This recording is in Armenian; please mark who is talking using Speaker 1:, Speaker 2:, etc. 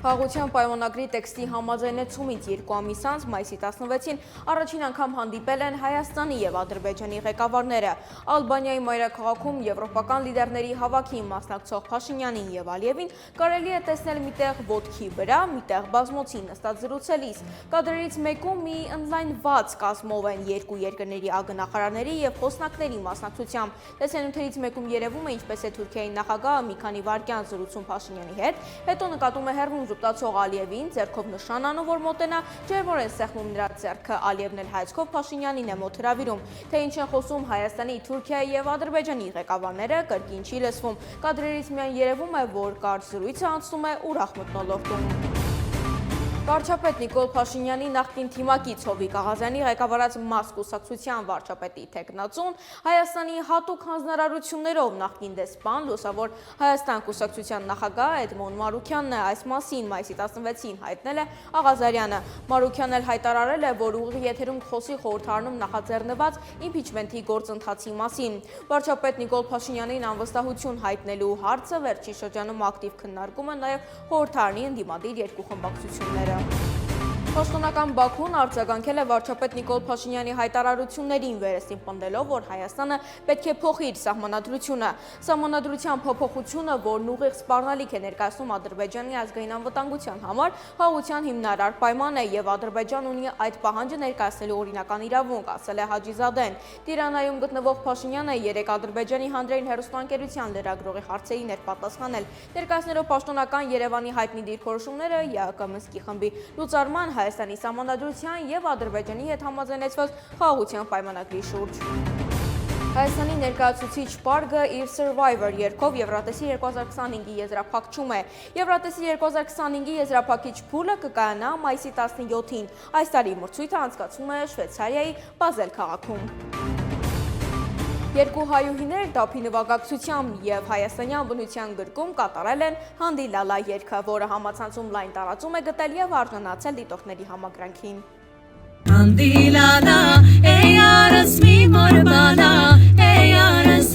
Speaker 1: Խաղաղության պայմանագրի տեքստի համաձայնեցումից 2 ամիս անց մայիսի 16-ին առաջին անգամ հանդիպել են Հայաստանի եւ Ադրբեջանի ղեկավարները։ Ալբանիայի մայրաքաղաքում եվրոպական լիդերների հավաքին մասնակցող Փաշինյանին եւ Ալիևին կարելի է տեսնել միտեղ ոտքի վրա, միտեղ բազմոցի նստած զրուցելիս։ Կադրերից մեկում մի ընդլայնված կազմով են երկու երկրների ագնախարարների եւ խոսնակների մասնակցությամբ։ Տեսանյութերից մեկում երևում է ինչպես է Թուրքիայի նախագահը մի քանի վայրկյան զրուցում Փաշինյանի հետ, հետո նկատում է հեռվում զուգտացող Ալիևին, ձեռքով նշան անում, որ մոտենա, ջերմորեն սեղմում նրա ձեռքը, Ալիևն էլ հայացքով Փաշինյանին է մոտ հրավիրում։ Թե ինչ են խոսում Հայաստանի, Թուրքիայի եւ Ադրբեջանի ղեկավարները, կրկին չի լսվում։ Կադրերից միայն երևում է, որ կարճ զրույցը անցնում է ուրախ մթնոլորտում։ Վարչապետ Նիկոլ Փաշինյանի նախկին թիմակից Հովիկ Աղազյանի ղեկավարած ՄԱՍ կուսակցության վարչապետի թեկնածուն Հայաստանի հատուկ հանձնարարություններով նախկին դեսպան Լուսավոր Հայաստան կուսակցության նախագահ Էդմոն Մարուքյանն է այս մասին մայիսի 16-ին հայտնել է Աղազարյանը։ Մարուքյանն էլ հայտարարել է, որ ուղիղ եթերում խոսի խորհրդարանում նախաձեռնված իմպիչմենթի գործընթացի մասին։ Վարչապետ Նիկոլ Փաշինյանին անվստահություն հայտնելու հարցը վերջին շրջանում ակտիվ քննարկում է նաև խորհրդարանի ընդդիմադիր երկու խմբակցությունները։ Պաշտոնական Բաքուն արձագանքել է վարչապետ Նիկոլ Փաշինյանի հայտարարություններին վերստին պնդելով, որ Հայաստանը պետք է փոխի իր սահմանադրությունը։ Սահմանադրության փոփոխությունը, որն ուղիղ սպառնալիք է ներկայացնում Ադրբեջանի ազգային անվտանգության համար, խաղաղության հիմնարար պայման է եւ Ադրբեջանն ունի այդ պահանջը ներկայացնելու օրինական իրավունք, ասել է Հաջիզադեն։ Տիրանայում գտնվող Փաշինյանը երեկ Ադրբեջանի հանրային հեռուստաընկերության լրագրողի հարցերին էր պատասխանել, ներկայացնելով պաշտոնական Երևանի հայտնի դիրքորոշումները ԵԱԿ Մինսկի խմբի լուծարման Հայաստանի սահմանադրության եւ Ադրբեջանի հետ համաձայնեցված խաղաղության պայմանագրի շուրջ։ Հայաստանի ներկայացուցիչ պարգը իր Survivor երգով Եվրատեսիլ 2025-ի եզրափակում է։ Եվրատեսիլ 2025-ի եզրափակիչ փուլը կկայանա մայիսի 17-ին։ Այս տարի մրցույթը անցկացվում է Շվեյցարիայի Բազել քաղաքում։ Երկու հայուհիներ դափի նվագակցությամբ եւ հայաստանյան բնության գրկում կատարել են Հանդի Լալա երգը, որը համացանցում լայն տարածում է գտել եւ արժանացել դիտողների համակրանքին։ Հանդի Լալա, էյ արս մի մոր բալա, էյ արս